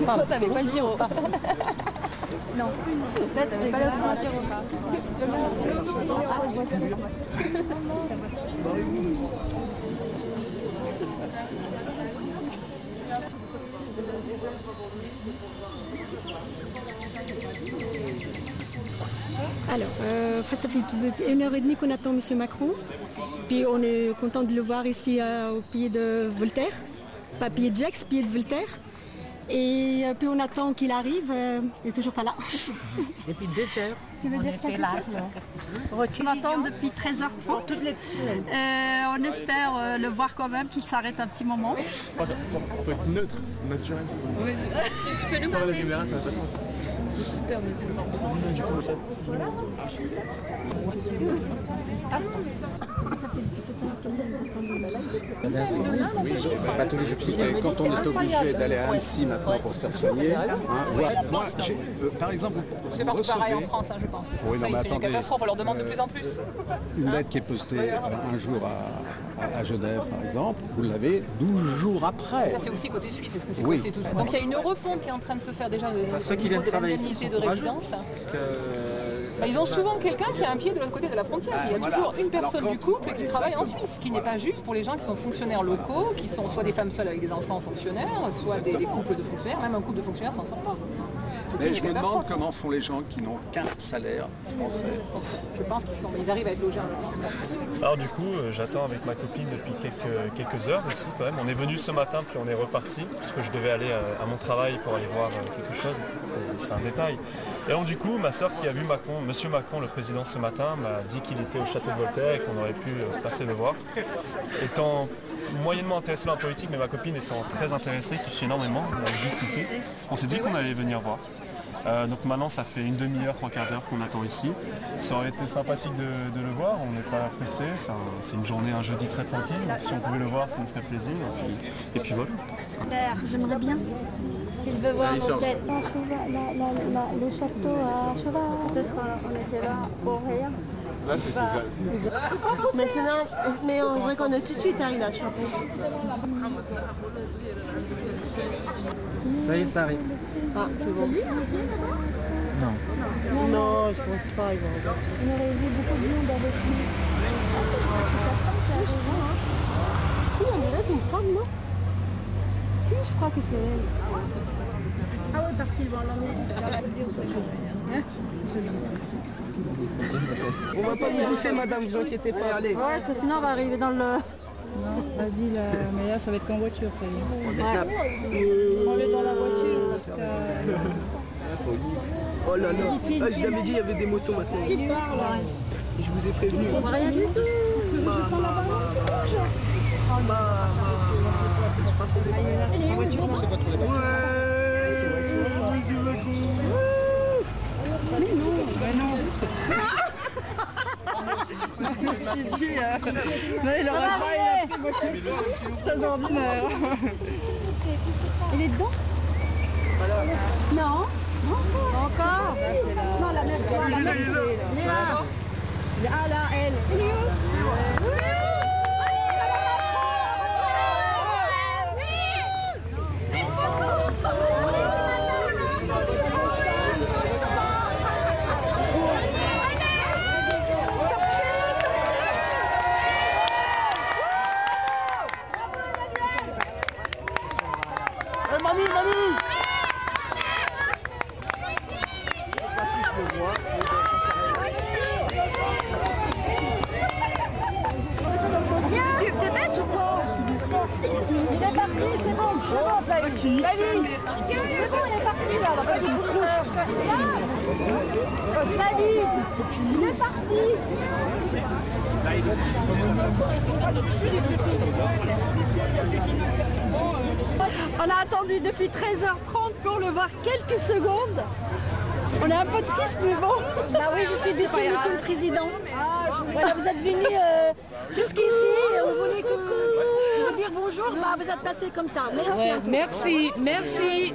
Toi, t'avais pas le Giro. Non. Là, t'avais pas le Giro. Alors, ça fait 1h30 qu'on attend M. Macron. Puis on est content de le voir ici au pied de Voltaire. Pas pied de Gex, pied de Voltaire. Et puis on attend qu'il arrive. Il n'est toujours pas là. Depuis 2 heures. Tu veux dire quelque chose? On attend depuis 13h30. Toutes les On espère le voir quand même, qu'il s'arrête un petit moment. Faut être neutre, naturel. Oui. Tu peux nous Sur la parler? caméra, ça n'a pas de sens. C'est super neutre. Quand on est obligé d'aller à Annecy maintenant pour se faire soigner, moi, par exemple, C'est partout pareil en France, je pense. Oui, non, mais C'est une attendez, catastrophe, on leur demande de plus en plus. une lettre qui est postée un jour à Genève, par exemple, vous l'avez 12 jours après. Ça, c'est aussi côté suisse, est-ce que c'est Oui. posté tout? Donc il y a une refonte qui est en train de se faire déjà au niveau de l'indemnité de résidence. Ils ont souvent quelqu'un qui a un pied de l'autre côté de la frontière. Il y a toujours une personne du couple qui travaille en Suisse, ce qui n'est pas juste pour les gens qui sont fonctionnaires locaux, qui sont soit des femmes seules avec des enfants fonctionnaires, soit des couples de fonctionnaires. Même un couple de fonctionnaires s'en sort pas. Mais je me demande comment font les gens qui n'ont qu'un salaire français. Je pense qu'ils arrivent à être logés. Alors du coup, j'attends avec ma copine depuis quelques heures ici quand même. On est venu ce matin puis on est reparti parce que je devais aller à mon travail pour aller voir quelque chose. C'est un détail. Et donc du coup, ma soeur qui a vu Monsieur Macron, le président, ce matin, m'a dit qu'il était au château de Voltaire et qu'on aurait pu passer le voir. Étant moyennement intéressé dans la politique, mais ma copine étant très intéressée, qui suit énormément, juste ici, on s'est dit qu'on allait venir voir. Donc maintenant ça fait une demi-heure, 3/4 d'heure qu'on attend ici. Ça aurait été sympathique de le voir, on n'est pas pressé, c'est une journée, un jeudi très tranquille, donc si on pouvait le voir ça nous ferait plaisir. Et puis voilà. J'aimerais bien. S'il veut voir Le château à Cheval. peut-être on était là pour rien. Là c'est ça. Mais c'est non, mais on voit qu'on est tout de suite arrivé à Chapeau. Ça y est, ça arrive. Ah, c'est bon. Non. Non, je pense pas. Ils vont regarder. On aurait vu beaucoup de monde avec lui. Si, on dirait c'est une femme, non? Si, je crois que c'est elle. Ah oui, parce qu'ils vont l'emmener. On va pas vous pousser, madame, vous inquiétez pas. Allez. Ouais, parce que sinon on va arriver dans le... Non, vas-y, mais là ça va être qu'en voiture. On est dans la voiture parce que... Oh là là, je vous avais dit il y avait des motos maintenant. Tu parles, ouais. Je vous ai prévenu. Rien du tout. Je me suis dit, non, il aurait pas, il a pris, moi je suis très ordinaire. Il est dedans? Non. Encore? Non, la mère. Il est là. Ah là, elle. Il est où? Mamie! T'es bête ou quoi? Il est parti, c'est bon, Flavie. C'est bon, il est parti là. Vas-y, Flavie, il est parti. On a attendu depuis 13h30 pour le voir quelques secondes. On est un peu triste, mais bon. Bah oui, je suis déçue, Monsieur le Président. Voilà, vous êtes venu jusqu'ici. On voulait vous dire bonjour. Bah, vous êtes passé comme ça. Merci. Merci.